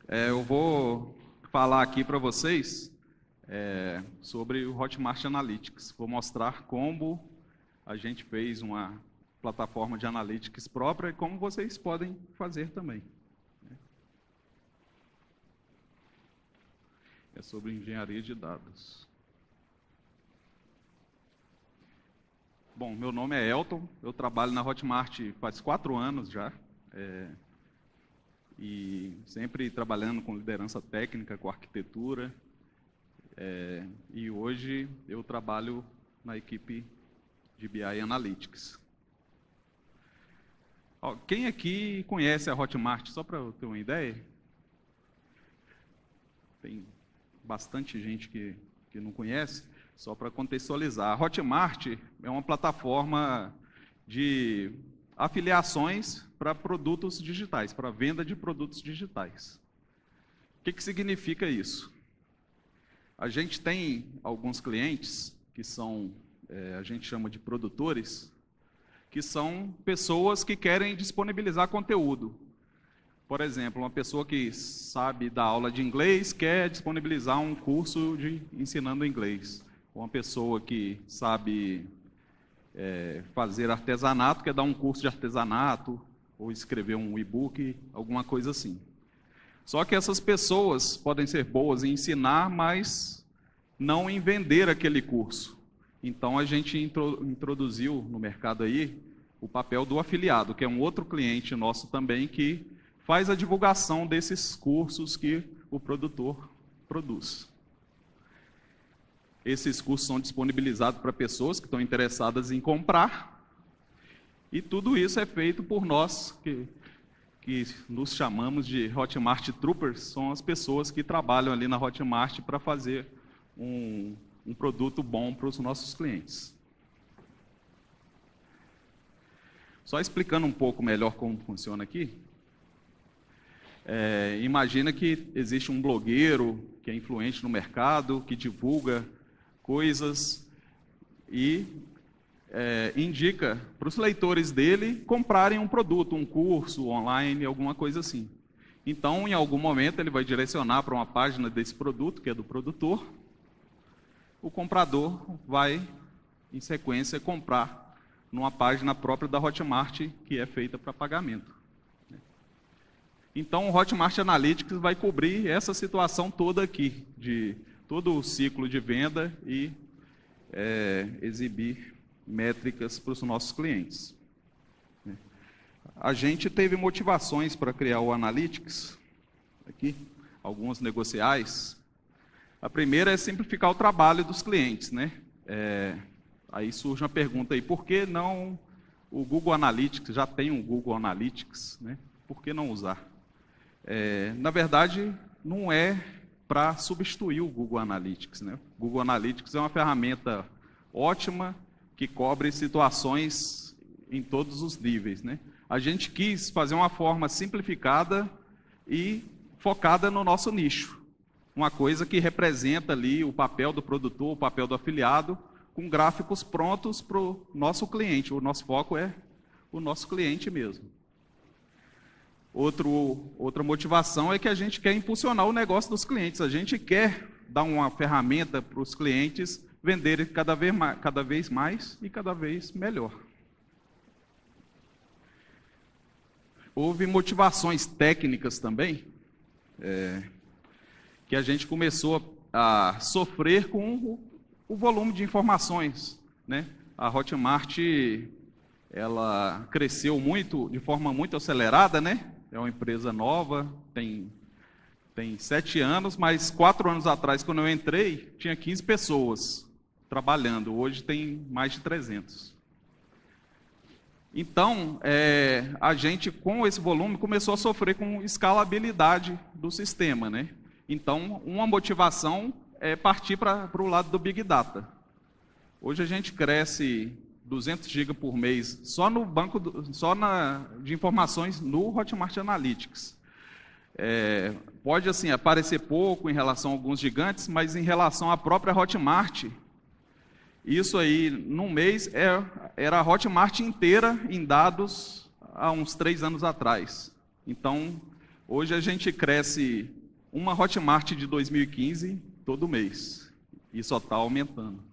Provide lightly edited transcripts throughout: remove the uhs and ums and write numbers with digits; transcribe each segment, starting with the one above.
Eu vou falar aqui para vocês sobre o Hotmart Analytics. Vou mostrar como a gente fez uma plataforma de Analytics própria e como vocês podem fazer também. É sobre engenharia de dados. Bom, meu nome é Elton, eu trabalho na Hotmart faz 4 anos já. E sempre trabalhando com liderança técnica, com arquitetura. E hoje eu trabalho na equipe de BI Analytics. Quem aqui conhece a Hotmart, só para eu ter uma ideia? Tem bastante gente que não conhece, só para contextualizar. A Hotmart é uma plataforma de afiliações para produtos digitais, para venda de produtos digitais. O que significa isso? A gente tem alguns clientes que são, a gente chama de produtores, que são pessoas que querem disponibilizar conteúdo. Por exemplo, uma pessoa que sabe dar aula de inglês quer disponibilizar um curso de ensinando inglês. Uma pessoa que sabe fazer artesanato quer dar um curso de artesanato ou escrever um e-book, alguma coisa assim. Só que essas pessoas podem ser boas em ensinar, mas não em vender aquele curso. Então a gente introduziu no mercado aí o papel do afiliado, que é um outro cliente nosso também que faz a divulgação desses cursos que o produtor produz. Esses cursos são disponibilizados para pessoas que estão interessadas em comprar, e tudo isso é feito por nós, que nos chamamos de Hotmart Troopers, são as pessoas que trabalham ali na Hotmart para fazer um produto bom para os nossos clientes. Só explicando um pouco melhor como funciona aqui, imagina que existe um blogueiro que é influente no mercado, que divulga coisas e indica para os leitores dele comprarem um produto, um curso online, alguma coisa assim. Então, em algum momento, ele vai direcionar para uma página desse produto, que é do produtor. O comprador vai, em sequência, comprar numa página própria da Hotmart, que é feita para pagamento. Então, o Hotmart Analytics vai cobrir essa situação toda aqui, de todo o ciclo de venda e exibir métricas para os nossos clientes. A gente teve motivações para criar o Analytics, aqui, algumas negociais. A primeira é simplificar o trabalho dos clientes, né? Aí surge uma pergunta aí, por que não o Google Analytics? Já tem um Google Analytics, né? Por que não usar? Na verdade, não é para substituir o Google Analytics, né? O Google Analytics é uma ferramenta ótima que cobre situações em todos os níveis, né? A gente quis fazer uma forma simplificada e focada no nosso nicho. Uma coisa que representa ali o papel do produtor, o papel do afiliado, com gráficos prontos para o nosso cliente. O nosso foco é o nosso cliente mesmo. Outra motivação é que a gente quer impulsionar o negócio dos clientes. A gente quer dar uma ferramenta para os clientes venderem cada vez mais e cada vez melhor. Houve motivações técnicas também, que a gente começou a sofrer com o volume de informações, né? A Hotmart, ela cresceu muito, de forma muito acelerada, né? É uma empresa nova, tem 7 anos, mas 4 anos atrás, quando eu entrei, tinha 15 pessoas trabalhando. Hoje tem mais de 300. Então, a gente, com esse volume, começou a sofrer com escalabilidade do sistema, né? Então, uma motivação é partir para o lado do Big Data. Hoje a gente cresce 200 GB por mês só no banco, de informações no Hotmart Analytics. Pode assim aparecer pouco em relação a alguns gigantes, mas em relação à própria Hotmart, isso aí, num mês, era a Hotmart inteira em dados há uns 3 anos atrás. Então, Hoje a gente cresce uma Hotmart de 2015 todo mês, e só está aumentando.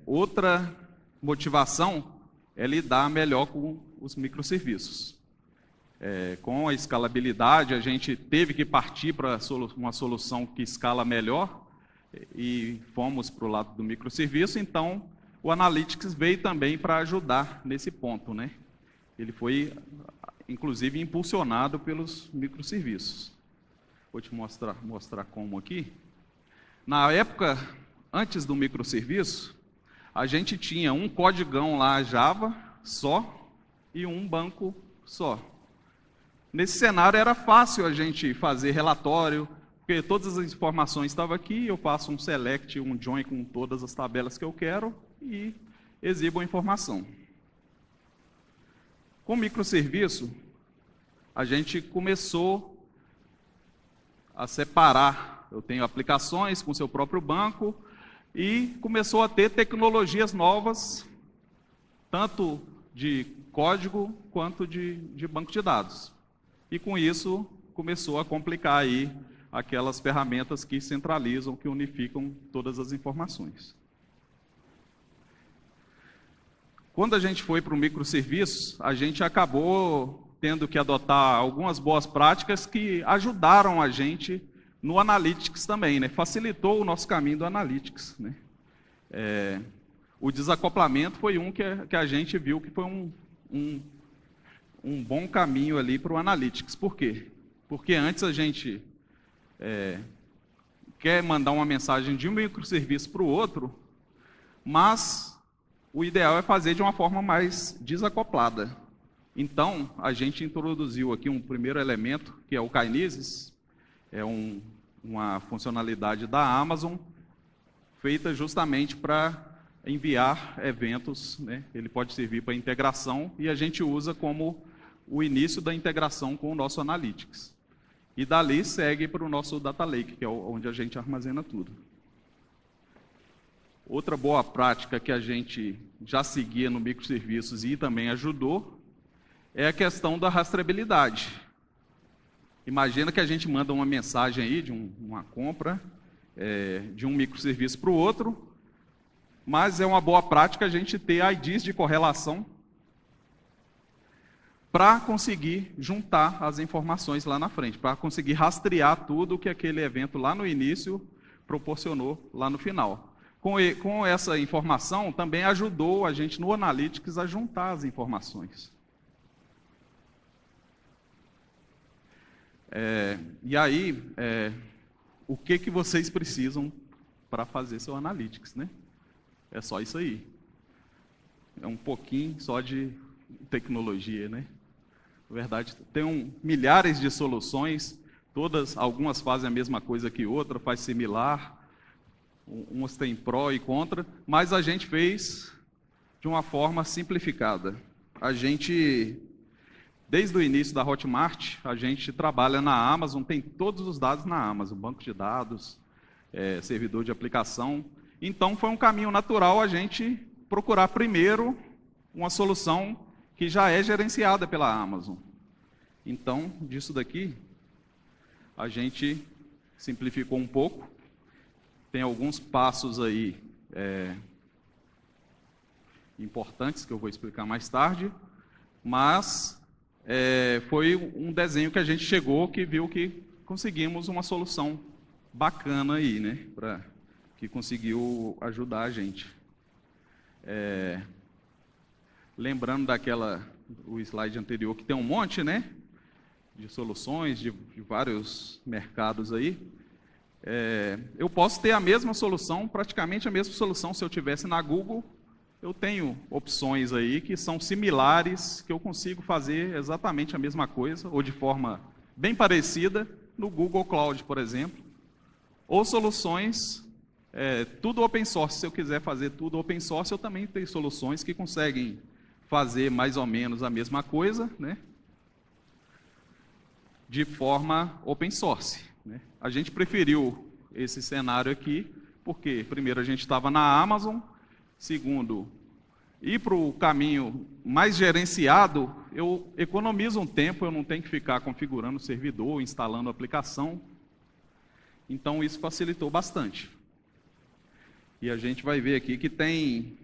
Outra motivação é lidar melhor com os microserviços. Com a escalabilidade, a gente teve que partir para uma solução que escala melhor, e fomos para o lado do microserviço. Então, o Analytics veio também para ajudar nesse ponto, né? Ele foi, inclusive, impulsionado pelos microserviços. Vou te mostrar como aqui. Na época, antes do microserviço, a gente tinha um codigão lá Java só e um banco só. Nesse cenário era fácil a gente fazer relatório, porque todas as informações estavam aqui, eu faço um select, um join com todas as tabelas que eu quero e exibo a informação. Com o microserviço, a gente começou a separar. Eu tenho aplicações com seu próprio banco e começou a ter tecnologias novas, tanto de código quanto de banco de dados. E com isso começou a complicar aí aquelas ferramentas que centralizam, que unificam todas as informações. Quando a gente foi para o microserviço, a gente acabou tendo que adotar algumas boas práticas que ajudaram a gente no Analytics também, né? Facilitou o nosso caminho do Analytics, né? O desacoplamento foi um que a gente viu que foi um bom caminho ali para o Analytics. Por quê? Porque antes a gente quer mandar uma mensagem de um microserviço para o outro, mas o ideal é fazer de uma forma mais desacoplada. Então, a gente introduziu aqui um primeiro elemento, que é o Kinesis, uma funcionalidade da Amazon, feita justamente para enviar eventos, né? Ele pode servir para integração e a gente usa como o início da integração com o nosso Analytics. E dali segue para o nosso Data Lake, que é onde a gente armazena tudo. Outra boa prática que a gente já seguia no microserviços e também ajudou é a questão da rastreabilidade. Imagina que a gente manda uma mensagem aí de uma compra de um microserviço para o outro, mas é uma boa prática a gente ter IDs de correlação para conseguir juntar as informações lá na frente, para conseguir rastrear tudo que aquele evento lá no início proporcionou lá no final. Com essa informação, também ajudou a gente no Analytics a juntar as informações. E aí, o que vocês precisam para fazer seu Analytics, né? É só isso aí. É um pouquinho só de tecnologia, né? Na verdade, tem milhares de soluções, algumas fazem a mesma coisa que outra, faz similar, umas têm pró e contra, mas a gente fez de uma forma simplificada. A gente, desde o início da Hotmart, a gente trabalha na Amazon, tem todos os dados na Amazon, banco de dados, servidor de aplicação. Então, foi um caminho natural a gente procurar primeiro uma solução que já é gerenciada pela Amazon. Então, disso daqui, a gente simplificou um pouco. Tem alguns passos aí importantes que eu vou explicar mais tarde, mas foi um desenho que a gente chegou, que viu que conseguimos uma solução bacana aí, né, que conseguiu ajudar a gente. Lembrando o slide anterior, que tem um monte, né, de soluções de vários mercados aí. Eu posso ter a mesma solução, praticamente a mesma solução, se eu tivesse na Google. Eu tenho opções aí que são similares, que eu consigo fazer exatamente a mesma coisa, ou de forma bem parecida, no Google Cloud, por exemplo. Ou soluções, tudo open source. Se eu quiser fazer tudo open source, eu também tenho soluções que conseguem fazer mais ou menos a mesma coisa, né, de forma open source, né? A gente preferiu esse cenário aqui, porque, primeiro, a gente estava na Amazon, segundo, ir para o caminho mais gerenciado, eu economizo um tempo, eu não tenho que ficar configurando o servidor, instalando a aplicação. Então, isso facilitou bastante. E a gente vai ver aqui que tem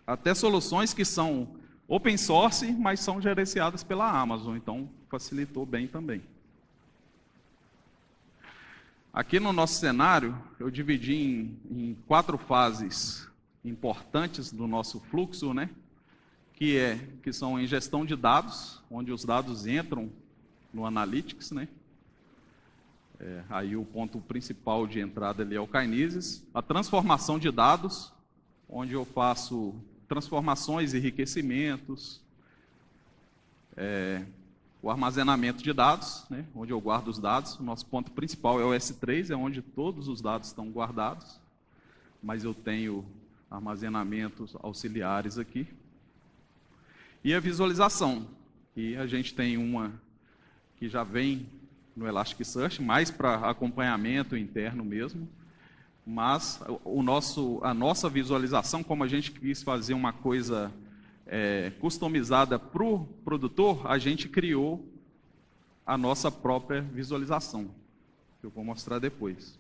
até soluções que são open source, mas são gerenciadas pela Amazon. Então, facilitou bem também. Aqui no nosso cenário, eu dividi em 4 fases importantes do nosso fluxo, né? Que são em gestão de dados, onde os dados entram no Analytics, né? Aí o ponto principal de entrada ali é o Kinesis. A transformação de dados, onde eu faço transformações e enriquecimentos. O armazenamento de dados, né, onde eu guardo os dados. O nosso ponto principal é o S3, é onde todos os dados estão guardados. Mas eu tenho armazenamentos auxiliares aqui. E a visualização. E a gente tem uma que já vem no Elasticsearch, mais para acompanhamento interno mesmo. Mas a nossa visualização, como a gente quis fazer uma coisa customizada para o produtor, a gente criou a nossa própria visualização, que eu vou mostrar depois.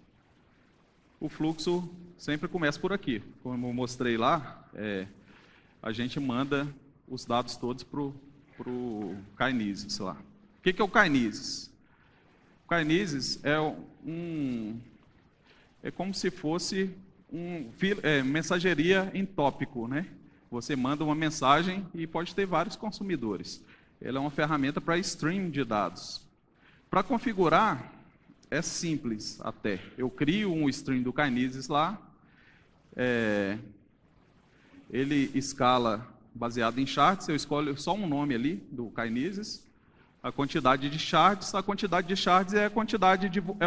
O fluxo sempre começa por aqui. Como eu mostrei lá, a gente manda os dados todos para o Kinesis lá. O que é o Kinesis? O Kinesis é como se fosse mensageria em tópico, né? Você manda uma mensagem e pode ter vários consumidores. Ela é uma ferramenta para stream de dados. Para configurar, é simples até. Eu crio um stream do Kinesis lá. Ele escala baseado em charts. Eu escolho só um nome ali do Kinesis. A quantidade de charts. A quantidade de charts é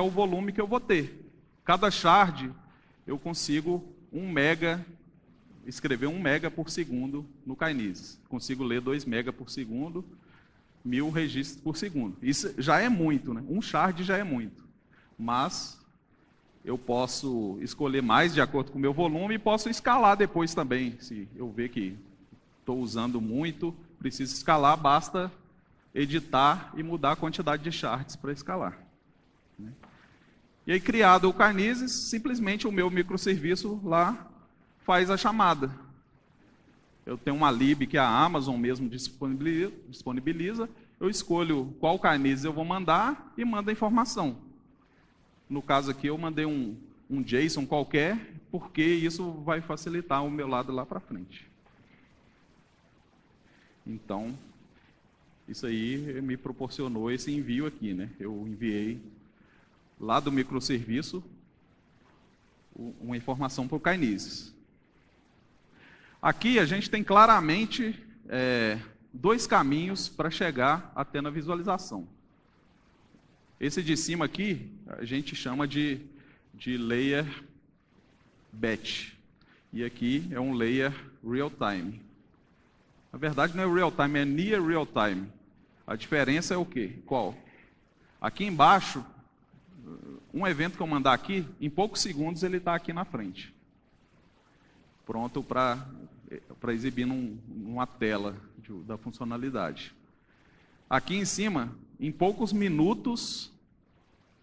o volume que eu vou ter. Cada shard eu consigo escrever 1 mega por segundo no Kinesis. Consigo ler 2 mega por segundo, 1000 registros por segundo. Isso já é muito, né? Um shard já é muito. Mas eu posso escolher mais de acordo com o meu volume e posso escalar depois também. Se eu ver que estou usando muito, preciso escalar, basta editar e mudar a quantidade de shards para escalar. E aí, criado o Kinesis, simplesmente o meu microserviço lá faz a chamada. Eu tenho uma lib que a Amazon mesmo disponibiliza. Eu escolho qual Kinesis eu vou mandar e mando a informação. No caso aqui, eu mandei um JSON qualquer, porque isso vai facilitar o meu lado lá para frente. Então, isso aí me proporcionou esse envio aqui, né? Eu enviei lá do microserviço uma informação para o Kinesis. Aqui a gente tem claramente 2 caminhos para chegar até na visualização. Esse de cima aqui a gente chama de layer batch. E aqui é um layer real time. Na verdade não é real time, é near real time. A diferença é o quê? Qual? Aqui embaixo, um evento que eu mandar aqui, em poucos segundos ele está aqui na frente. Pronto para exibir numa tela da funcionalidade. Aqui em cima, em poucos minutos,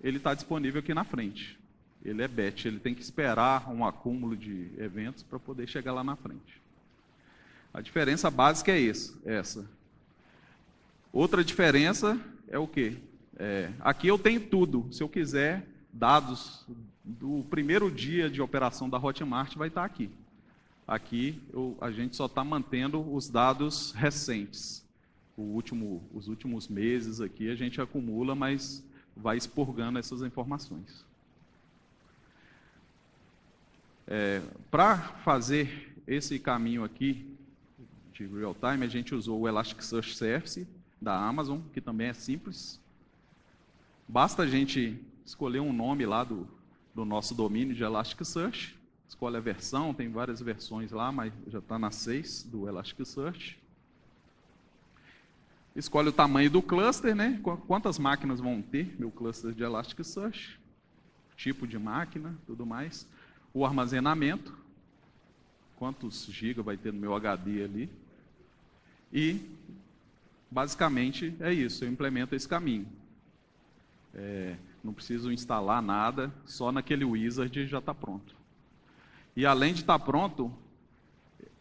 ele está disponível aqui na frente. Ele é batch, ele tem que esperar um acúmulo de eventos para poder chegar lá na frente. A diferença básica é essa. Outra diferença é o quê? Aqui eu tenho tudo. Se eu quiser, dados do primeiro dia de operação da Hotmart vai estar aqui. Aqui a gente só está mantendo os dados recentes. Os últimos meses aqui a gente acumula, mas vai expurgando essas informações. Para fazer esse caminho aqui de real time, a gente usou o Elasticsearch Service da Amazon, que também é simples. Basta a gente escolher um nome lá do nosso domínio de Elasticsearch, escolhe a versão, tem várias versões lá, mas já está na 6 do Elasticsearch. Escolhe o tamanho do cluster, né? Quantas máquinas vão ter meu cluster de Elasticsearch, tipo de máquina, tudo mais. O armazenamento, quantos GB vai ter no meu HD ali. E, basicamente, é isso, eu implemento esse caminho. Não preciso instalar nada, só naquele wizard já está pronto. E além de estar pronto,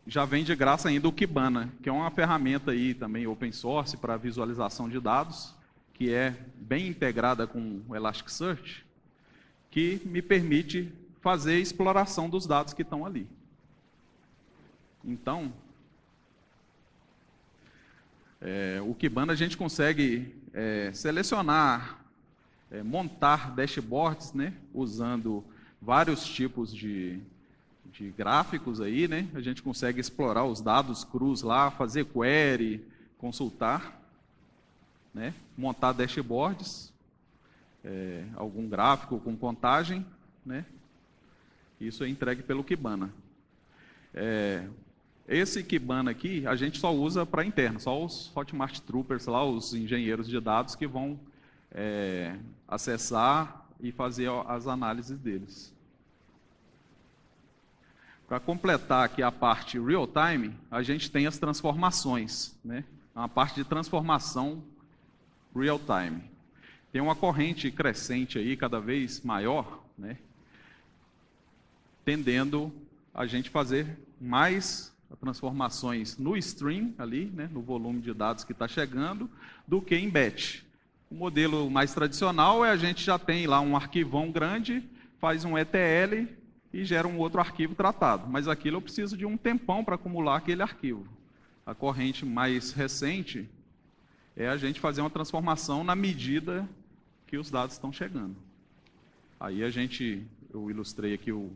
já vem de graça ainda o Kibana, que é uma ferramenta aí também open source para visualização de dados, que é bem integrada com o Elasticsearch, que me permite fazer exploração dos dados que estão ali. Então, o Kibana a gente consegue selecionar, montar dashboards, né, usando vários tipos de gráficos aí, né? A gente consegue explorar os dados crus lá, fazer query, consultar, né? Montar dashboards, algum gráfico com contagem, né? Isso é entregue pelo Kibana. Esse Kibana aqui, a gente só usa para interno, só os Hotmart Troopers lá, os engenheiros de dados que vão acessar e fazer as análises deles. Para completar aqui a parte real-time, a gente tem as transformações, né? Uma parte de transformação real-time. Tem uma corrente crescente aí, cada vez maior, né? Tendendo a gente fazer mais transformações no stream, ali, né? No volume de dados que está chegando, do que em batch. O modelo mais tradicional a gente já tem lá um arquivão grande, faz um ETL e gera um outro arquivo tratado. Mas aquilo eu preciso de um tempão para acumular aquele arquivo. A corrente mais recente é a gente fazer uma transformação na medida que os dados estão chegando. Aí eu ilustrei aqui o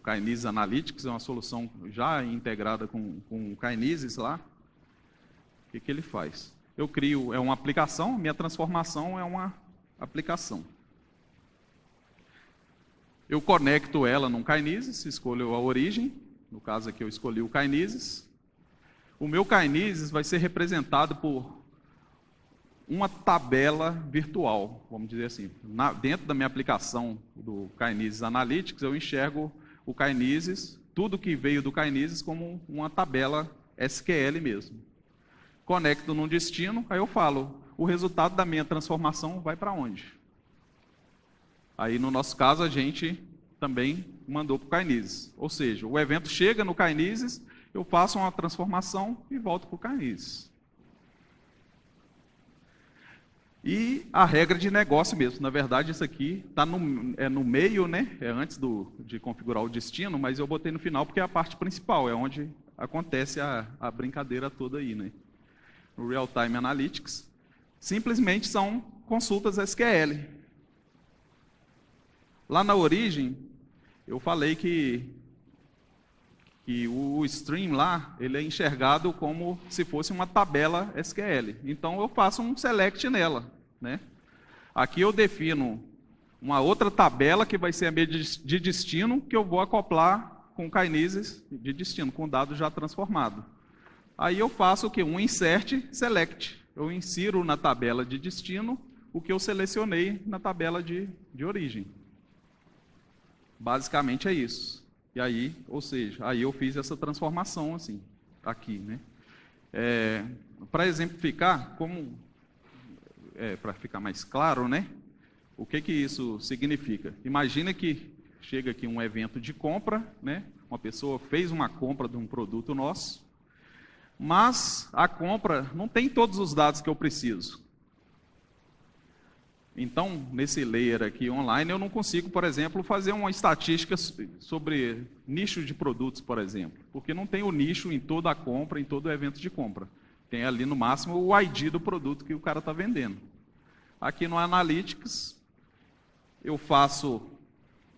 Kinesis Analytics, é uma solução já integrada com o Kinesis lá. O que ele faz? Eu crio, uma aplicação, minha transformação é uma aplicação. Eu conecto ela num Kinesis, escolho a origem, no caso aqui eu escolhi o Kinesis. O meu Kinesis vai ser representado por uma tabela virtual, vamos dizer assim. Dentro da minha aplicação do Kinesis Analytics, eu enxergo o Kinesis, tudo que veio do Kinesis como uma tabela SQL mesmo. Conecto num destino, aí eu falo, o resultado da minha transformação vai para onde? Aí, no nosso caso, a gente também mandou para o Kinesis. Ou seja, o evento chega no Kinesis, eu faço uma transformação e volto para o Kinesis. E a regra de negócio mesmo. Na verdade, isso aqui está no meio, né? É antes de configurar o destino, mas eu botei no final porque é a parte principal, é onde acontece a brincadeira toda aí, né? No Real Time Analytics, simplesmente são consultas SQL. Lá na origem, eu falei que o stream lá, ele é enxergado como se fosse uma tabela SQL. Então, eu faço um select nela, né? Aqui eu defino uma outra tabela que vai ser a minha de destino, que eu vou acoplar com o Kinesis de destino, com o dado já transformado. Aí eu faço o quê? Um insert select. Eu insiro na tabela de destino o que eu selecionei na tabela de origem. Basicamente é isso. E aí, ou seja, aí eu fiz essa transformação assim, aqui, né? Para exemplificar, para ficar mais claro, né? O que isso significa? Imagina que chega aqui um evento de compra, né? Uma pessoa fez uma compra de um produto nosso, mas a compra não tem todos os dados que eu preciso. Então, nesse layer aqui online, eu não consigo, por exemplo, fazer uma estatística sobre nicho de produtos, por exemplo, porque não tem o nicho em toda a compra, em todo o evento de compra. Tem ali, no máximo, o ID do produto que o cara está vendendo. Aqui no Analytics, eu faço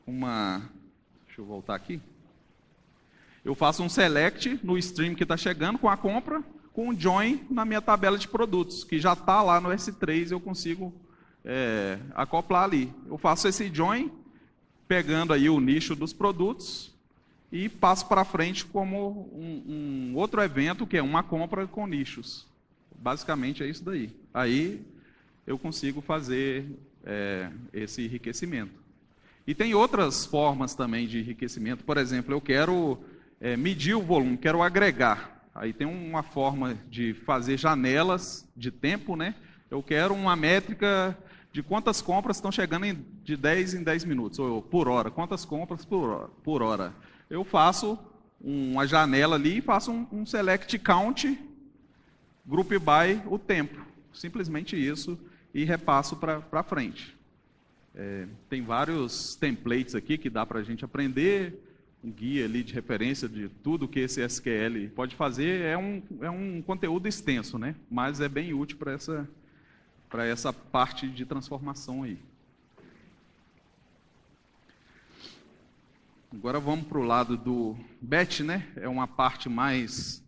deixa eu voltar aqui. Eu faço um select no stream que está chegando com a compra, com um join na minha tabela de produtos, que já está lá no S3, eu consigo acoplar ali. Eu faço esse join, pegando aí o nicho dos produtos, e passo para frente como um outro evento, que é uma compra com nichos. Basicamente é isso daí. Aí eu consigo fazer esse enriquecimento. E tem outras formas também de enriquecimento. Por exemplo, eu quero medir o volume, quero agregar. Aí tem uma forma de fazer janelas de tempo, né? Eu quero uma métrica de quantas compras estão chegando de 10 em 10 minutos, ou por hora, quantas compras por hora. Eu faço uma janela ali e faço um select count, group by o tempo. Simplesmente isso, e repasso para frente. Tem vários templates aqui que dá para a gente aprender, um guia ali de referência de tudo que esse SQL pode fazer. É um conteúdo extenso, né? Mas é bem útil para essa parte de transformação aí. Agora vamos para o lado do batch, né? É uma parte mais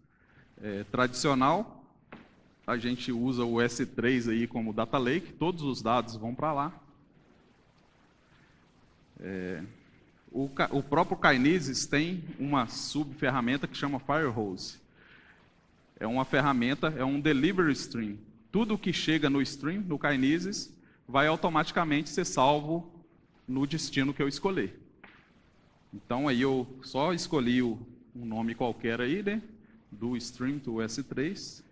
tradicional. A gente usa o S3 aí como data lake, todos os dados vão para lá. O próprio Kinesis tem uma subferramenta que chama Firehose. É uma ferramenta, é um delivery stream. Tudo que chega no stream, no Kinesis, vai automaticamente ser salvo no destino que eu escolher. Então aí eu só escolhi um nome qualquer aí, né? Do stream to S3.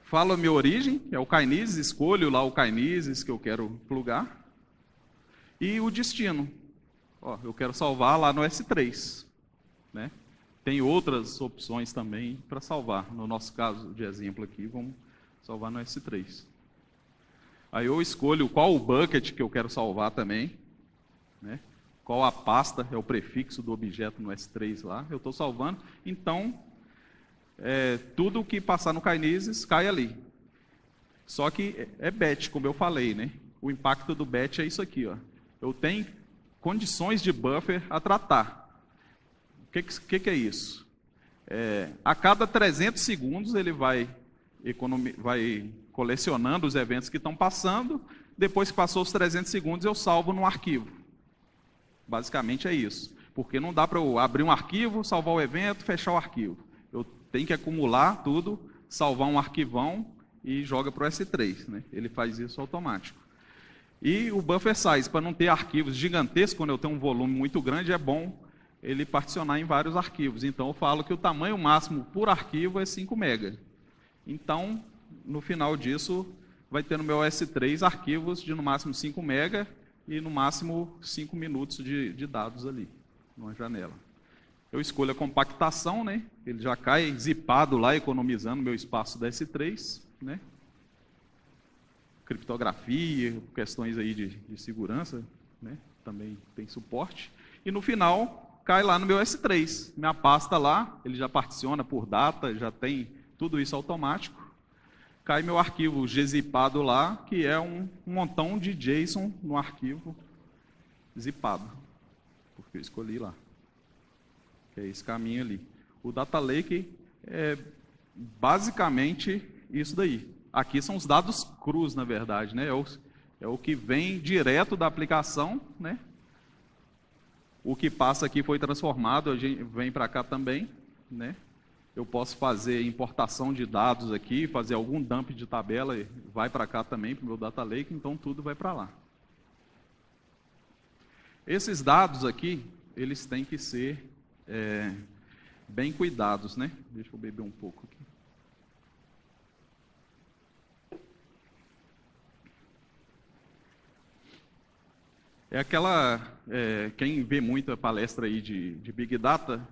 Falo a minha origem, é o Kinesis, escolho lá o Kinesis que eu quero plugar. E o destino. Ó, eu quero salvar lá no S3. Né? Tem outras opções também para salvar. No nosso caso de exemplo aqui, vamos salvar no S3. Aí eu escolho qual o bucket que eu quero salvar também. Né? Qual a pasta, é o prefixo do objeto no S3 lá. Eu estou salvando. Então, tudo que passar no Kinesis cai ali. Só que é batch, como eu falei. Né? O impacto do batch é isso aqui. Ó. Eu tenho condições de buffer a tratar. O que é isso? A cada 300 segundos ele vai colecionando os eventos que estão passando. Depois que passou os 300 segundos, eu salvo num arquivo. Basicamente é isso. Porque não dá para eu abrir um arquivo, salvar o evento, fechar o arquivo. Eu tenho que acumular tudo, salvar um arquivão e joga para o S3. Né? Ele faz isso automático. E o buffer size, para não ter arquivos gigantescos, quando eu tenho um volume muito grande, é bom ele particionar em vários arquivos. Então, eu falo que o tamanho máximo por arquivo é 5 MB. Então, no final disso, vai ter no meu S3 arquivos de no máximo 5 MB e no máximo 5 minutos de dados ali, numa janela. Eu escolho a compactação, né? Ele já cai zipado lá, economizando meu espaço da S3, né? Criptografia, questões aí de segurança, né? Também tem suporte. E no final, cai lá no meu S3. Minha pasta lá, ele já particiona por data, já tem tudo isso automático. Cai meu arquivo gzipado lá, que é um montão de JSON no arquivo zipado, porque eu escolhi lá. Que é esse caminho ali. O Data Lake é basicamente isso daí. Aqui são os dados crus, na verdade, né? É o que vem direto da aplicação, né? O que passa aqui foi transformado, vem para cá também, né? Eu posso fazer importação de dados aqui, fazer algum dump de tabela, vai para cá também, para o meu Data Lake, então tudo vai para lá. Esses dados aqui, eles têm que ser bem cuidados, né? Deixa eu beber um pouco aqui. Quem vê muito a palestra aí de Big Data,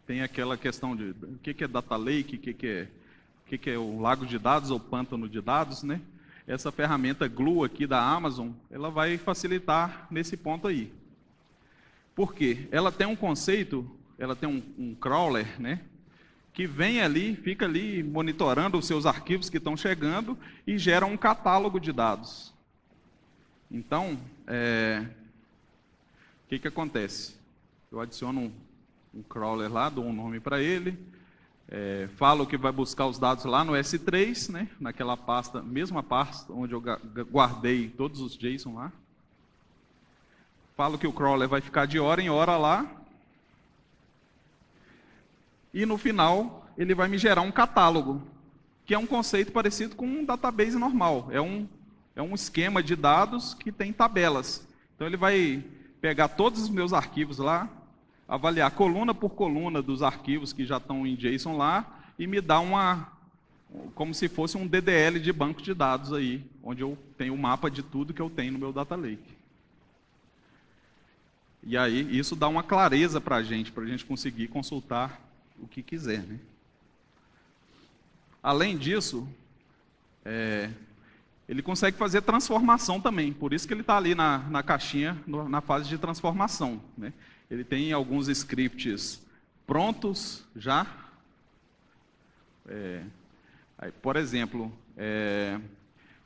tem aquela questão de o que é Data Lake, o que é o lago de dados ou pântano de dados, né? Essa ferramenta Glue aqui da Amazon, ela vai facilitar nesse ponto aí. Por quê? Ela tem um conceito, ela tem um crawler, né? Que vem ali, fica ali monitorando os seus arquivos que estão chegando e gera um catálogo de dados. Então, o que acontece? Eu adiciono um crawler lá, dou um nome para ele, falo que vai buscar os dados lá no S3, né, naquela pasta, mesma pasta onde eu guardei todos os JSON lá. Falo que o crawler vai ficar de hora em hora lá. E no final, ele vai me gerar um catálogo, que é um conceito parecido com um database normal. É um esquema de dados que tem tabelas. Então, ele vai pegar todos os meus arquivos lá, avaliar coluna por coluna dos arquivos que já estão em JSON lá e me dar como se fosse um DDL de banco de dados aí, onde eu tenho o mapa de tudo que eu tenho no meu Data Lake. E aí isso dá uma clareza para a gente conseguir consultar o que quiser, né? Além disso, ele consegue fazer transformação também, por isso que ele está ali na caixinha, na fase de transformação, né? Ele tem alguns scripts prontos já. Por exemplo,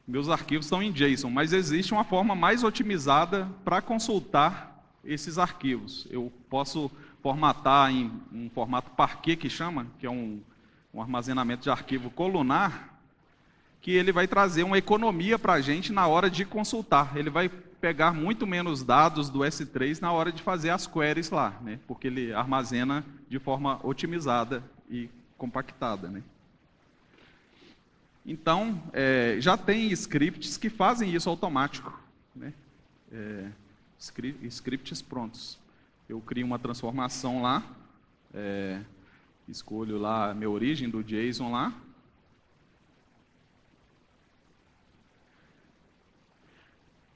meus arquivos estão em JSON, mas existe uma forma mais otimizada para consultar esses arquivos. Eu posso formatar em um formato Parquet, que chama, que é um armazenamento de arquivo colunar, que ele vai trazer uma economia para a gente na hora de consultar. Ele vai pegar muito menos dados do S3 na hora de fazer as queries lá, né? Porque ele armazena de forma otimizada e compactada, né? Então, já tem scripts que fazem isso automático, né? Scripts prontos. Eu crio uma transformação lá, escolho lá a minha origem do JSON lá.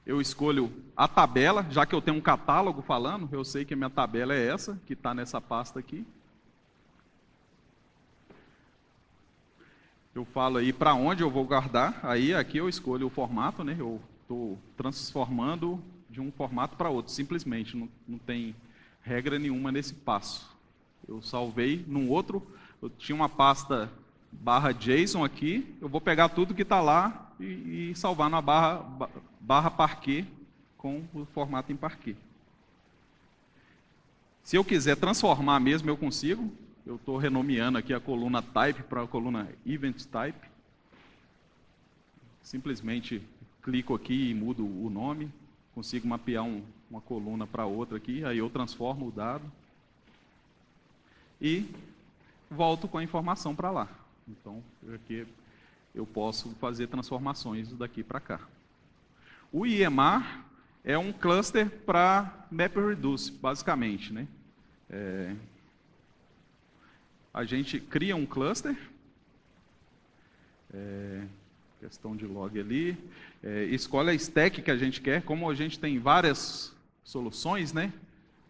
Eu escolho a tabela, já que eu tenho um catálogo falando, eu sei que a minha tabela é essa, que está nessa pasta aqui. Eu falo aí para onde eu vou guardar, aí aqui eu escolho o formato, né? Eu estou transformando de um formato para outro, simplesmente, não tem regra nenhuma nesse passo. Eu salvei num outro, eu tinha uma pasta /JSON aqui, eu vou pegar tudo que está lá e salvar na barra Parquet com o formato em Parquet. Se eu quiser transformar mesmo, eu consigo. Eu estou renomeando aqui a coluna Type para a coluna Event Type. Simplesmente clico aqui e mudo o nome. Consigo mapear uma coluna para outra aqui, aí eu transformo o dado. E volto com a informação para lá. Então, aqui eu posso fazer transformações daqui para cá. O EMR é um cluster para MapReduce, basicamente, né? A gente cria um cluster, questão de log ali, escolhe a stack que a gente quer, como a gente tem várias soluções, né?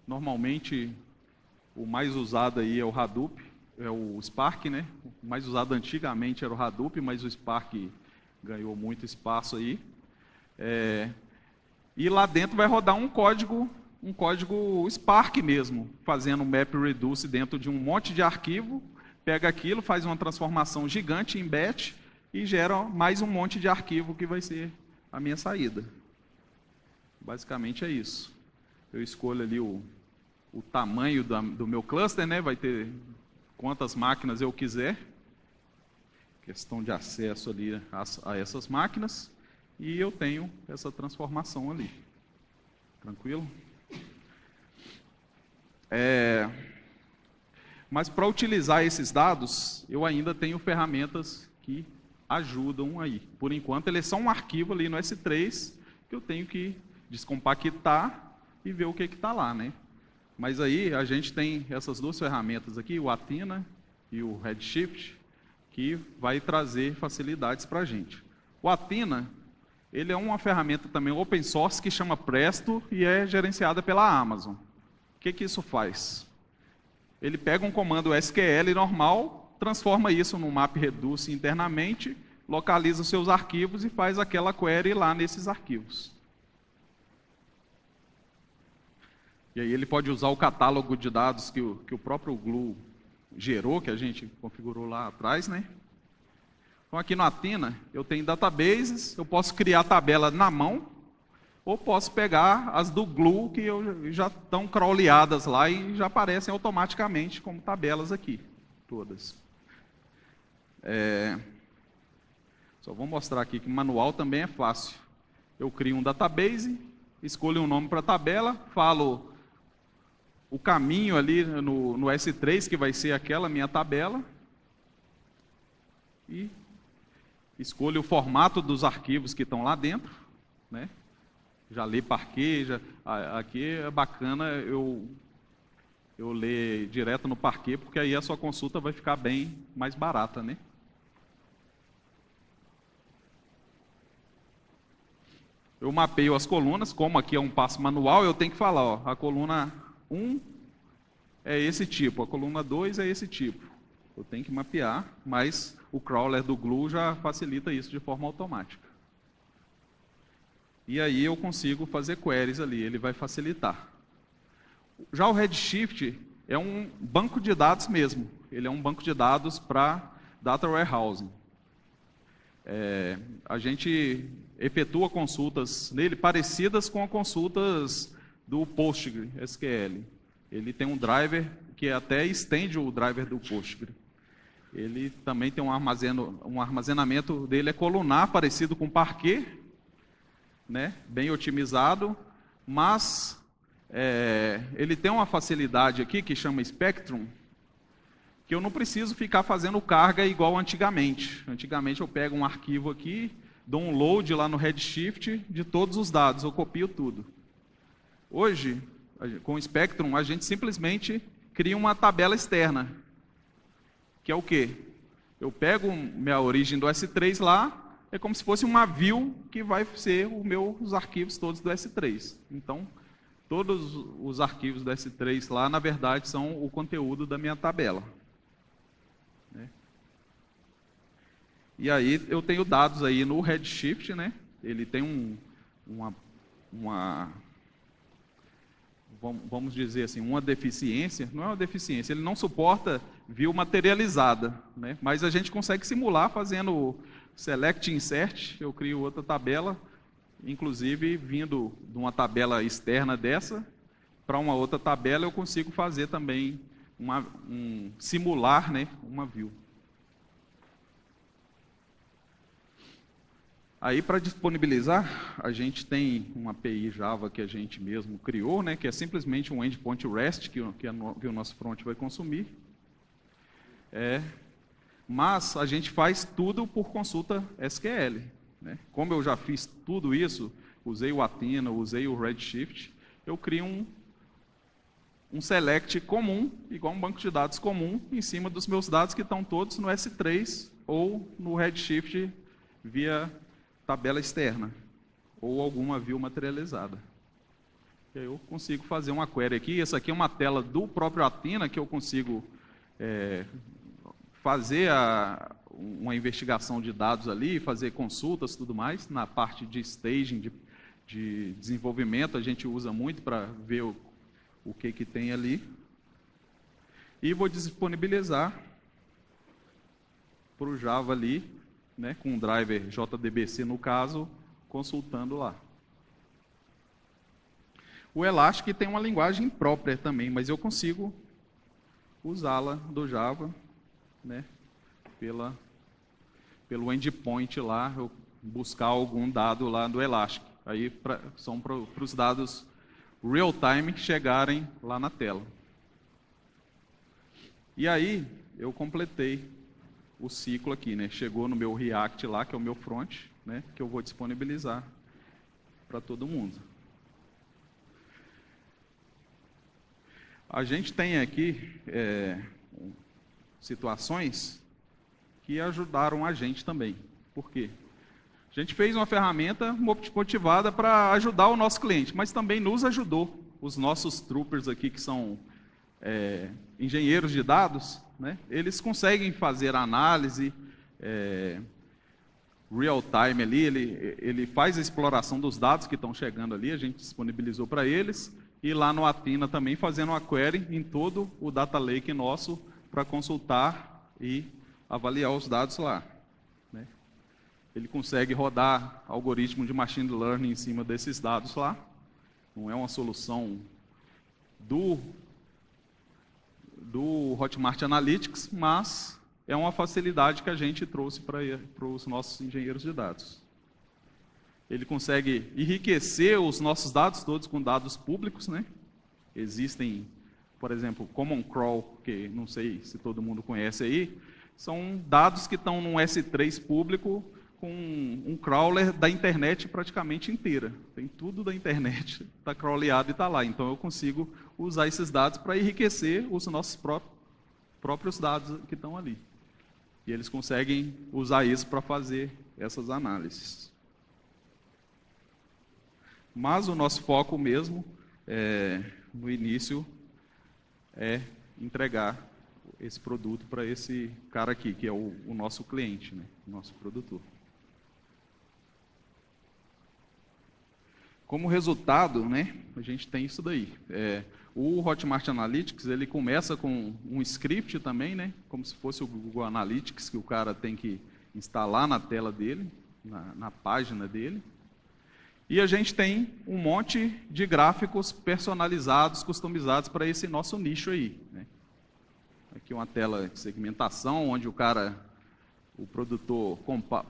Normalmente, o mais usado aí é o Hadoop, é o Spark, né? O mais usado antigamente era o Hadoop, mas o Spark ganhou muito espaço aí. E lá dentro vai rodar um código Spark mesmo, fazendo um MapReduce dentro de um monte de arquivo, pega aquilo, faz uma transformação gigante em batch e gera mais um monte de arquivo que vai ser a minha saída. Basicamente é isso. Eu escolho ali o tamanho do meu cluster, né? Vai ter quantas máquinas eu quiser. Questão de acesso ali a essas máquinas. E eu tenho essa transformação ali. Tranquilo? Mas para utilizar esses dados, eu ainda tenho ferramentas que ajudam aí. Por enquanto, eles são um arquivo ali no S3 que eu tenho que descompactar e ver o que está lá, né? Mas aí a gente tem essas duas ferramentas aqui, o Athena e o Redshift, que vai trazer facilidades para a gente. O Athena, ele é uma ferramenta também open source que chama Presto e é gerenciada pela Amazon. O que isso faz? Ele pega um comando SQL normal, transforma isso num MapReduce internamente, localiza os seus arquivos e faz aquela query lá nesses arquivos. E aí ele pode usar o catálogo de dados que o próprio Glue gerou, que a gente configurou lá atrás, né? Então aqui no Athena eu tenho databases, eu posso criar tabela na mão, ou posso pegar as do Glue que já estão crawleadas lá e já aparecem automaticamente como tabelas aqui, todas. Só vou mostrar aqui que o manual também é fácil. Eu crio um database, escolho um nome para a tabela, falo o caminho ali no S3, que vai ser aquela minha tabela, e escolho o formato dos arquivos que estão lá dentro, né? Já li Parquet, aqui é bacana eu eu ler direto no Parquet, porque aí a sua consulta vai ficar bem mais barata, né? Eu mapeio as colunas, como aqui é um passo manual, eu tenho que falar, ó, a coluna 1 é esse tipo, a coluna 2 é esse tipo. Eu tenho que mapear, mas o crawler do Glue já facilita isso de forma automática. E aí eu consigo fazer queries ali, ele vai facilitar. Já o Redshift é um banco de dados mesmo. Ele é um banco de dados para Data Warehousing. A gente efetua consultas nele parecidas com as consultas do PostgreSQL. Ele tem um driver que até estende o driver do Postgre. Ele também tem um armazenamento dele é colunar, parecido com o Parquet, né? Bem otimizado, mas ele tem uma facilidade aqui que chama Spectrum, que eu não preciso ficar fazendo carga igual antigamente. Antigamente eu pego um arquivo aqui, dou um load lá no Redshift de todos os dados, eu copio tudo. Hoje, com o Spectrum, a gente simplesmente cria uma tabela externa, que é o quê? Eu pego minha origem do S3 lá, é como se fosse uma view que vai ser os arquivos todos do S3. Então, todos os arquivos do S3 lá, na verdade, são o conteúdo da minha tabela. Né? E aí eu tenho dados aí no Redshift, né? Ele tem vamos dizer assim, uma deficiência. Não é uma deficiência, ele não suporta view materializada, né? Mas a gente consegue simular fazendo select insert. Eu crio outra tabela, inclusive vindo de uma tabela externa dessa para uma outra tabela, eu consigo fazer também simular, né, uma view. Aí, para disponibilizar, a gente tem uma API Java que a gente mesmo criou, né, que é simplesmente um endpoint REST que o nosso front vai consumir. Mas a gente faz tudo por consulta SQL. Né? Como eu já fiz tudo isso, usei o Athena, usei o Redshift, eu crio um select comum, igual um banco de dados comum, em cima dos meus dados que estão todos no S3 ou no Redshift via tabela externa, ou alguma view materializada. E aí eu consigo fazer uma query aqui. Essa aqui é uma tela do próprio Athena, que eu consigo fazer uma investigação de dados ali, fazer consultas e tudo mais. Na parte de staging, de desenvolvimento, a gente usa muito para ver o que tem ali. E vou disponibilizar para o Java ali, né, com o driver JDBC, no caso, consultando lá. O Elastic tem uma linguagem própria também, mas eu consigo usá-la do Java, né, pelo endpoint lá, eu buscar algum dado lá do Elastic. Aí são para os dados real-time chegarem lá na tela. E aí eu completei o ciclo aqui, né? Chegou no meu React lá, que é o meu front, né? Que eu vou disponibilizar para todo mundo. A gente tem aqui situações que ajudaram a gente também. Por quê? A gente fez uma ferramenta motivada para ajudar o nosso cliente, mas também nos ajudou. Os nossos troopers aqui, que são engenheiros de dados, né? Eles conseguem fazer análise real-time ali, ele faz a exploração dos dados que estão chegando ali, a gente disponibilizou para eles, e lá no Athena também fazendo uma query em todo o data lake nosso para consultar e avaliar os dados lá. Né? Ele consegue rodar algoritmo de machine learning em cima desses dados lá. Não é uma solução do Hotmart Analytics, mas é uma facilidade que a gente trouxe para os nossos engenheiros de dados. Ele consegue enriquecer os nossos dados todos com dados públicos, né? Existem, por exemplo, Common Crawl, que não sei se todo mundo conhece aí, são dados que estão num S3 público com um crawler da internet praticamente inteira. Tem tudo da internet, está crawleado e está lá. Então, eu consigo usar esses dados para enriquecer os nossos próprios dados que estão ali. E eles conseguem usar isso para fazer essas análises. Mas o nosso foco mesmo, no início, é entregar esse produto para esse cara aqui, que é o nosso cliente, né? O nosso produtor. Como resultado, né, a gente tem isso daí. O Hotmart Analytics, ele começa com um script também, né, como se fosse o Google Analytics, que o cara tem que instalar na tela dele, na página dele. E a gente tem um monte de gráficos personalizados, customizados para esse nosso nicho aí, né. Aqui uma tela de segmentação, onde o produtor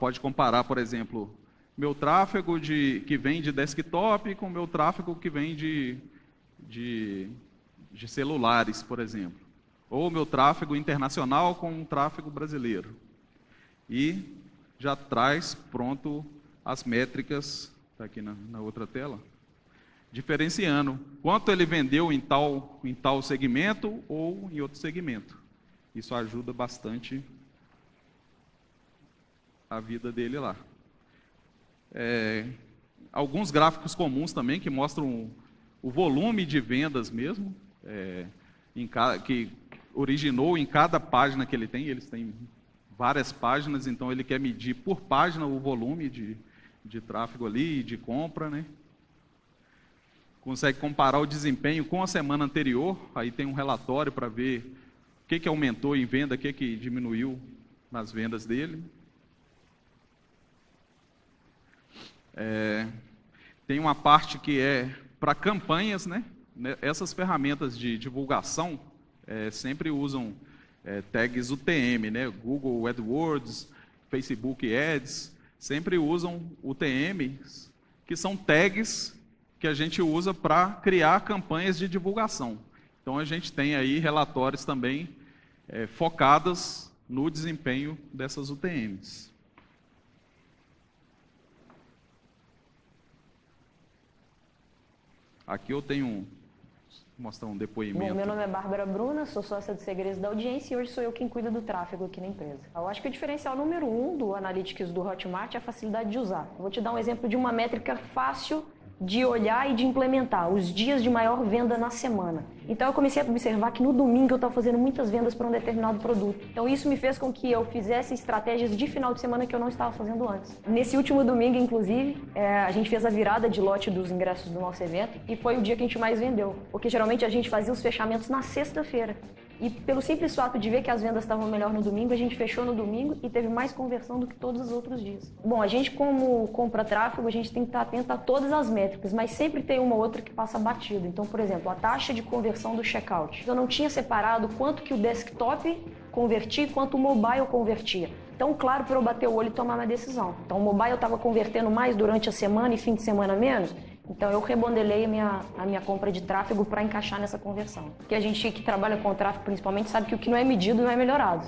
pode comparar, por exemplo, meu tráfego que vem de desktop com meu tráfego que vem de celulares, por exemplo. Ou meu tráfego internacional com o tráfego brasileiro. E já traz pronto as métricas, está aqui na outra tela, diferenciando quanto ele vendeu em tal segmento ou em outro segmento. Isso ajuda bastante a vida dele lá. Alguns gráficos comuns também que mostram o volume de vendas mesmo, que originou em cada página que ele tem. Eles têm várias páginas, então ele quer medir por página o volume de tráfego ali, de compra, né? Consegue comparar o desempenho com a semana anterior, aí tem um relatório para ver o que aumentou em venda, o que diminuiu nas vendas dele. Tem uma parte que é para campanhas, né? Essas ferramentas de divulgação sempre usam tags UTM, né? Google AdWords, Facebook Ads, sempre usam UTMs, que são tags que a gente usa para criar campanhas de divulgação. Então, a gente tem aí relatórios também focados no desempenho dessas UTMs. Aqui eu tenho, vou mostrar um depoimento. Bom, meu nome é Bárbara Bruna, sou sócia do Segredos da Audiência e hoje sou eu quem cuida do tráfego aqui na empresa. Eu acho que o diferencial número 1 do Analytics do Hotmart é a facilidade de usar. Eu vou te dar um exemplo de uma métrica fácil de olhar e de implementar, os dias de maior venda na semana. Então eu comecei a observar que no domingo eu estava fazendo muitas vendas para um determinado produto. Então isso me fez com que eu fizesse estratégias de final de semana que eu não estava fazendo antes. Nesse último domingo, inclusive, a gente fez a virada de lote dos ingressos do nosso evento e foi o dia que a gente mais vendeu, porque geralmente a gente fazia os fechamentos na sexta-feira. E pelo simples fato de ver que as vendas estavam melhor no domingo, a gente fechou no domingo e teve mais conversão do que todos os outros dias. Bom, a gente como compra tráfego, a gente tem que estar atento a todas as métricas, mas sempre tem uma ou outra que passa batido. Então, por exemplo, a taxa de conversão do checkout. Eu não tinha separado quanto que o desktop convertia e quanto o mobile convertia. Então, claro, para eu bater o olho e tomar uma decisão. Então, o mobile estava convertendo mais durante a semana e fim de semana menos. Então, eu rebondelei a minha compra de tráfego para encaixar nessa conversão. Porque a gente que trabalha com tráfego, principalmente, sabe que o que não é medido não é melhorado.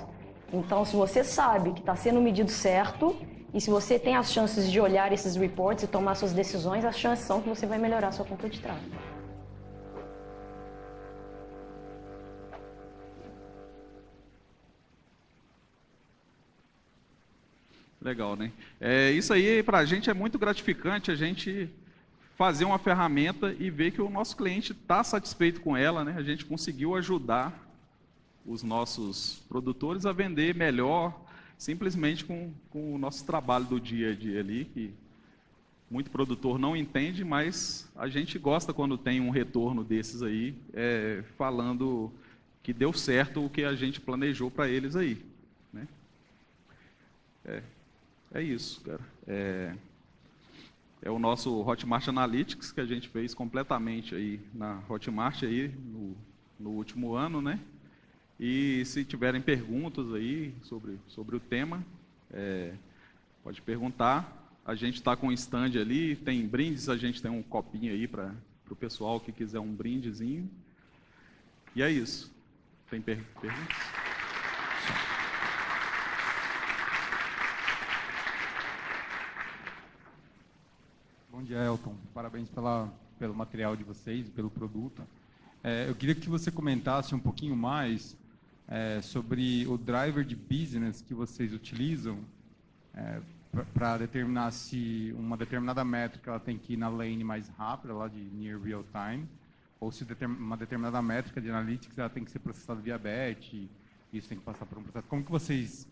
Então, se você sabe que está sendo medido certo e se você tem as chances de olhar esses reports e tomar suas decisões, as chances são que você vai melhorar a sua compra de tráfego. Legal, né? Isso aí, para a gente, é muito gratificante, a gente fazer uma ferramenta e ver que o nosso cliente está satisfeito com ela, né? A gente conseguiu ajudar os nossos produtores a vender melhor, simplesmente com o nosso trabalho do dia a dia ali, que muito produtor não entende, mas a gente gosta quando tem um retorno desses aí, falando que deu certo o que a gente planejou para eles aí, né? É isso, cara. É o nosso Hotmart Analytics, que a gente fez completamente aí na Hotmart aí no último ano, né? E se tiverem perguntas aí sobre o tema, pode perguntar. A gente está com um stand ali, tem brindes, a gente tem um copinho aí para o pessoal que quiser um brindezinho. E é isso. Tem perguntas? dia, Elton. Parabéns pelo material de vocês e pelo produto. Eu queria que você comentasse um pouquinho mais sobre o driver de business que vocês utilizam para determinar se uma determinada métrica ela tem que ir na lane mais rápida, lá de near real time, ou se uma determinada métrica de analytics ela tem que ser processada via batch, e isso tem que passar por um processo. Como que vocês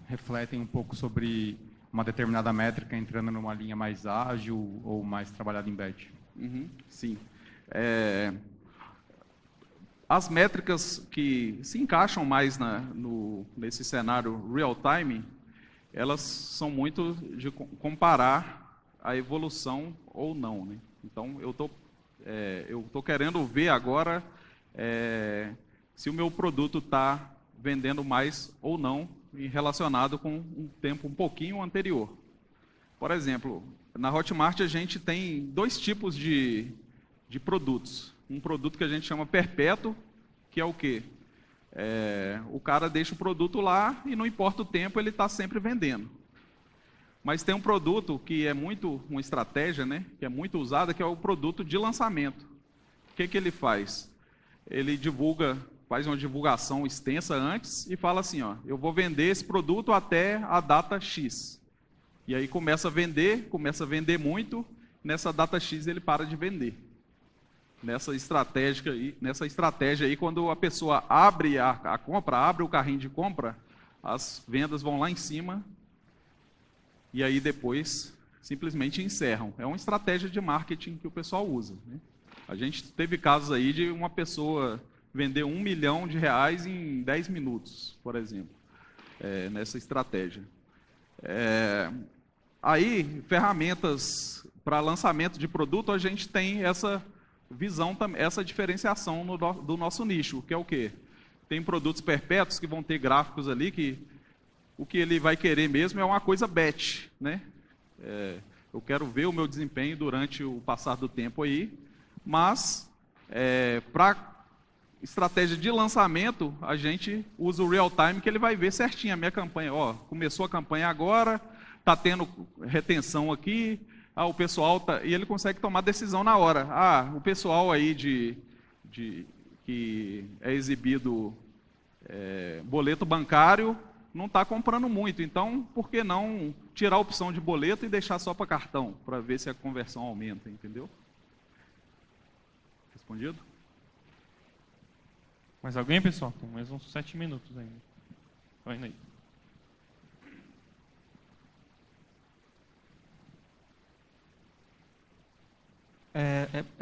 refletem um pouco sobre uma determinada métrica entrando numa linha mais ágil ou mais trabalhada em batch? Sim. As métricas que se encaixam mais nesse cenário real-time, elas são muito de comparar a evolução ou não, né? Então, eu tô querendo ver agora se o meu produto está vendendo mais ou não relacionado com um tempo um pouquinho anterior. Por exemplo, na Hotmart a gente tem 2 tipos de produtos. Um produto que a gente chama perpétuo, que é o quê? O cara deixa o produto lá e não importa o tempo, ele está sempre vendendo. Mas tem um produto que é muito uma estratégia, né, que é muito usada, que é o produto de lançamento. O que ele faz? Ele faz uma divulgação extensa antes e fala assim, ó, eu vou vender esse produto até a data X. E aí começa a vender muito, nessa data X ele para de vender. Nessa estratégia aí, quando a pessoa abre a compra, abre o carrinho de compra, as vendas vão lá em cima e aí depois simplesmente encerram. É uma estratégia de marketing que o pessoal usa, né? A gente teve casos aí de uma pessoa vender R$1 milhão em 10 minutos, por exemplo, nessa estratégia. Aí, ferramentas para lançamento de produto, a gente tem essa visão, essa diferenciação do nosso nicho, que é o quê? Tem produtos perpétuos que vão ter gráficos ali que o que ele vai querer mesmo é uma coisa batch, né? Eu quero ver o meu desempenho durante o passar do tempo aí, mas para estratégia de lançamento, a gente usa o real time, que ele vai ver certinho a minha campanha. Ó, começou a campanha agora, está tendo retenção aqui, o pessoal e ele consegue tomar decisão na hora. O pessoal aí que é exibido boleto bancário não está comprando muito, então por que não tirar a opção de boleto e deixar só para cartão, para ver se a conversão aumenta, entendeu? Respondido? Mais alguém, pessoal? Tem mais uns 7 minutos ainda. Vai indo aí.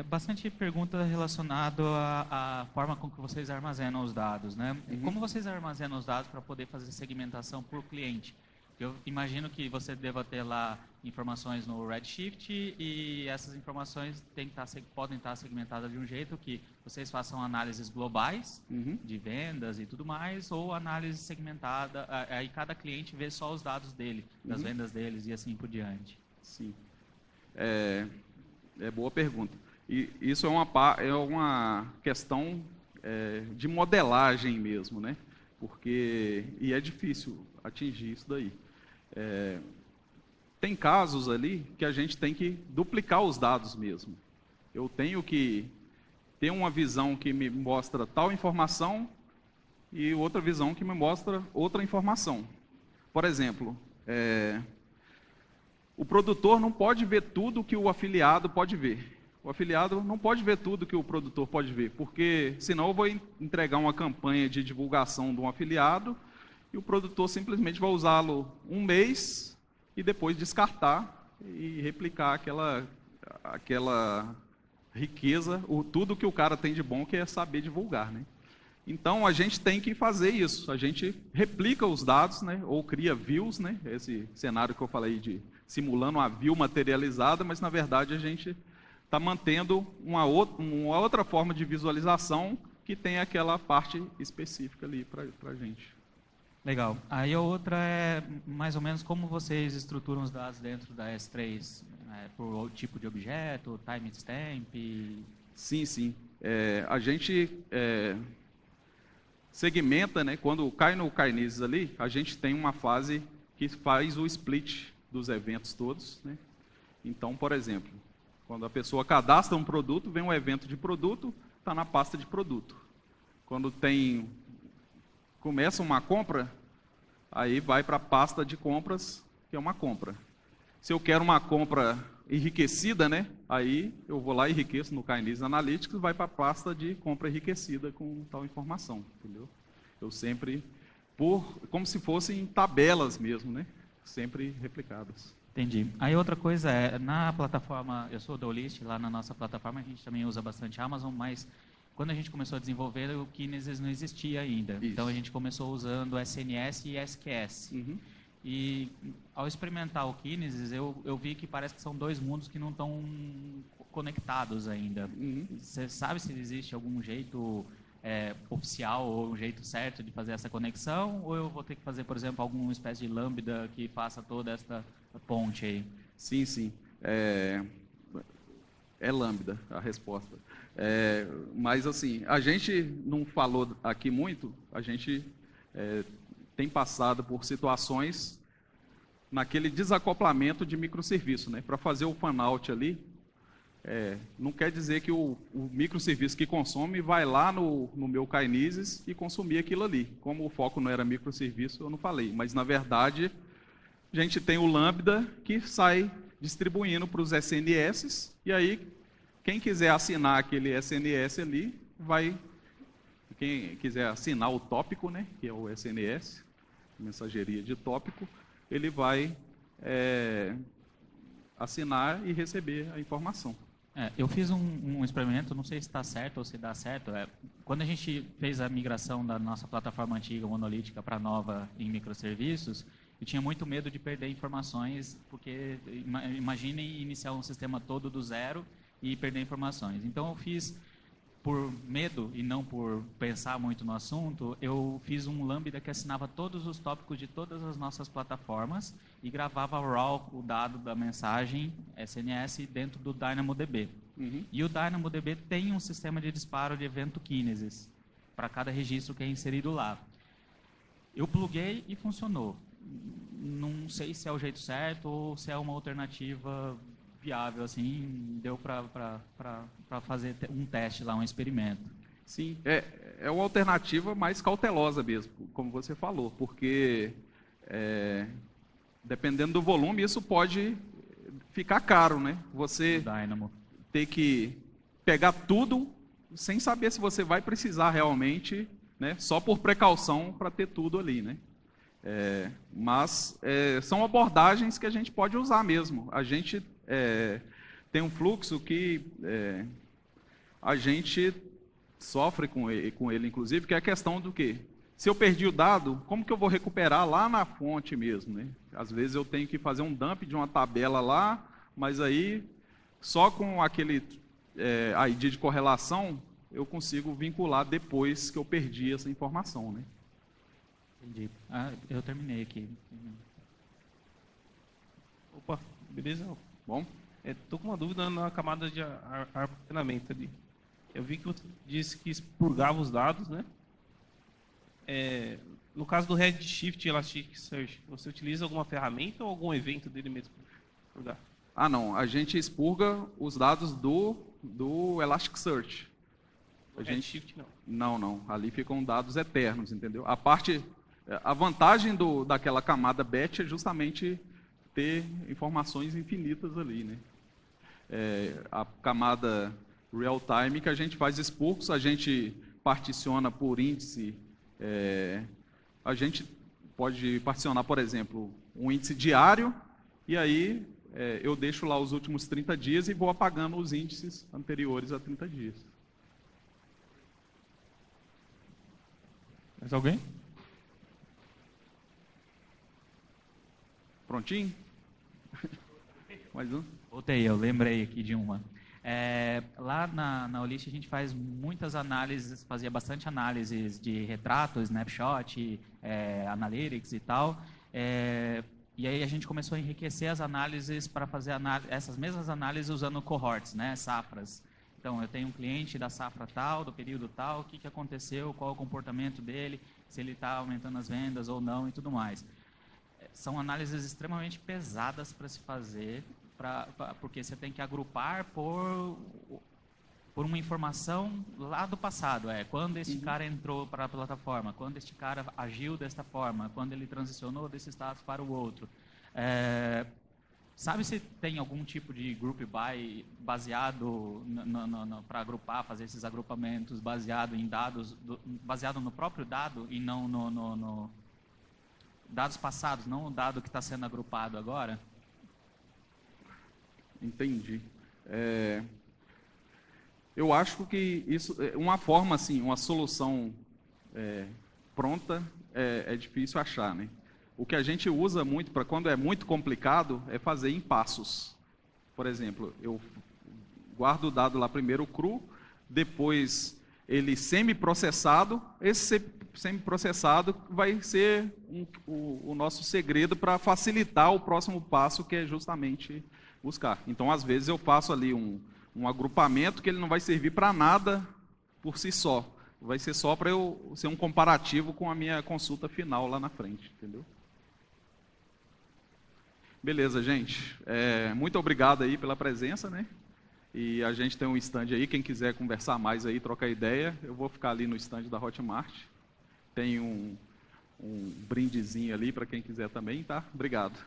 Bastante pergunta relacionada à forma com que vocês armazenam os dados, né? Como vocês armazenam os dados para poder fazer segmentação por cliente? Eu imagino que você deva ter lá informações no Redshift e essas informações podem estar segmentadas de um jeito que vocês façam análises globais de vendas e tudo mais, ou análise segmentada, aí cada cliente vê só os dados dele, das vendas deles e assim por diante. Sim. Boa pergunta. E isso é uma questão de modelagem mesmo, né? E é difícil atingir isso daí. Tem casos ali que a gente tem que duplicar os dados mesmo. Eu tenho que ter uma visão que me mostra tal informação e outra visão que me mostra outra informação. Por exemplo, o produtor não pode ver tudo que o afiliado pode ver. O afiliado não pode ver tudo que o produtor pode ver, porque senão eu vou entregar uma campanha de divulgação de um afiliado e o produtor simplesmente vai usá-lo um mês e depois descartar e replicar aquela riqueza, tudo que o cara tem de bom, que é saber divulgar, né? Então, a gente tem que fazer isso. A gente replica os dados, né? Ou cria views, né? Esse cenário que eu falei de simulando uma view materializada, mas, na verdade, a gente está mantendo uma outra forma de visualização que tem aquela parte específica ali para a gente. Legal. Aí a outra é mais ou menos como vocês estruturam os dados dentro da S3, por tipo de objeto, timestamp? Sim, sim. A gente segmenta, né? Quando cai no Kinesis ali, a gente tem uma fase que faz o split dos eventos todos, né? Então, por exemplo, quando a pessoa cadastra um produto, vem um evento de produto, está na pasta de produto. Quando começa uma compra, aí vai para a pasta de compras, que é uma compra. Se eu quero uma compra enriquecida, né, aí eu vou lá e enriqueço no Kinesis Analytics, vai para a pasta de compra enriquecida com tal informação, entendeu? Eu sempre, como se fossem tabelas mesmo, né, sempre replicadas. Entendi. Aí outra coisa é, na plataforma, eu sou do Olist, lá na nossa plataforma a gente também usa bastante Amazon, mas quando a gente começou a desenvolver, o Kinesis não existia ainda. Isso. Então a gente começou usando SNS e SQS. Uhum. E ao experimentar o Kinesis, eu vi que parece que são dois mundos que não estão conectados ainda. Uhum. Você sabe se existe algum jeito oficial ou um jeito certo de fazer essa conexão? Ou eu vou ter que fazer, por exemplo, alguma espécie de lambda que faça toda essa ponte aí? Sim, sim. É lambda a resposta. Mas, assim, a gente não falou aqui muito, a gente tem passado por situações naquele desacoplamento de microserviço, né? Para fazer o fan-out ali, não quer dizer que o microserviço que consome vai lá no meu Kinesis e consumir aquilo ali. Como o foco não era microserviço, eu não falei. Mas, na verdade, a gente tem o Lambda que sai distribuindo para os SNS, e aí quem quiser assinar aquele SNS ali, quem quiser assinar o tópico, né, que é o SNS, mensageria de tópico, ele vai assinar e receber a informação. Eu fiz um experimento, não sei se está certo ou se dá certo. Quando a gente fez a migração da nossa plataforma antiga, monolítica, para a nova em microserviços, eu tinha muito medo de perder informações, porque imaginem iniciar um sistema todo do zero e perder informações. Então eu fiz, por medo e não por pensar muito no assunto, eu fiz um Lambda que assinava todos os tópicos de todas as nossas plataformas e gravava raw, o dado da mensagem SNS, dentro do DynamoDB. Uhum. E o DynamoDB tem um sistema de disparo de evento Kinesis para cada registro que é inserido lá. Eu pluguei e funcionou. Não sei se é o jeito certo ou se é uma alternativa viável, assim, deu para fazer um teste lá, um experimento. Sim, é uma alternativa mais cautelosa mesmo, como você falou, porque dependendo do volume, isso pode ficar caro, né? Você Dynamo. ter que pegar tudo sem saber se você vai precisar realmente, né? Só por precaução para ter tudo ali, né? Mas são abordagens que a gente pode usar mesmo. A gente tem um fluxo que a gente sofre com ele, inclusive, que é a questão do quê? Se eu perdi o dado, como que eu vou recuperar lá na fonte mesmo, né? Às vezes eu tenho que fazer um dump de uma tabela lá, mas aí só com aquele ID de correlação eu consigo vincular depois que eu perdi essa informação, né? Entendi. Eu terminei aqui. Opa, beleza? Bom? Estou com uma dúvida na camada de armazenamento ali. Eu vi que você disse que expurgava os dados, né? No caso do Redshift Elasticsearch, você utiliza alguma ferramenta ou algum evento dele mesmo para expurgar? Ah, não. A gente expurga os dados do Elasticsearch. Redshift não. Não. Ali ficam dados eternos, entendeu? A vantagem daquela camada batch é justamente ter informações infinitas ali, né? A camada real-time que a gente faz expurgos, a gente particiona por índice. A gente pode particionar, por exemplo, um índice diário, e aí eu deixo lá os últimos 30 dias e vou apagando os índices anteriores a 30 dias. Mais alguém? Prontinho? Mais um? Voltei, eu lembrei aqui de uma. Lá na Olist a gente faz muitas análises, fazia bastante análises de retrato, snapshot, analytics e tal. E aí a gente começou a enriquecer as análises para fazer essas mesmas análises usando cohorts, né, safras. Então, eu tenho um cliente da safra tal, do período tal, o que aconteceu, qual é o comportamento dele, se ele está aumentando as vendas ou não e tudo mais. São análises extremamente pesadas para se fazer, porque você tem que agrupar por uma informação lá do passado. Quando este cara entrou para a plataforma, quando este cara agiu desta forma, quando ele transicionou desse status para o outro. Sabe se tem algum tipo de group by baseado para agrupar, fazer esses agrupamentos baseado em dados, baseado no próprio dado e não no dados passados, não o dado que está sendo agrupado agora? Entendi. Eu acho que isso, uma forma assim, uma solução pronta é difícil achar, né? O que a gente usa muito para quando é muito complicado é fazer em passos. Por exemplo, eu guardo o dado lá primeiro cru, depois ele semi-processado. Esse semi-processado vai ser o nosso segredo para facilitar o próximo passo, que é justamente buscar. Então, às vezes, eu faço ali um agrupamento que ele não vai servir para nada por si só. Vai ser só para eu ser um comparativo com a minha consulta final lá na frente, entendeu? Beleza, gente. Muito obrigado aí pela presença, né? E a gente tem um stand aí, quem quiser conversar mais aí, trocar ideia, eu vou ficar ali no stand da Hotmart. Tem um brindezinho ali para quem quiser também, tá? Obrigado.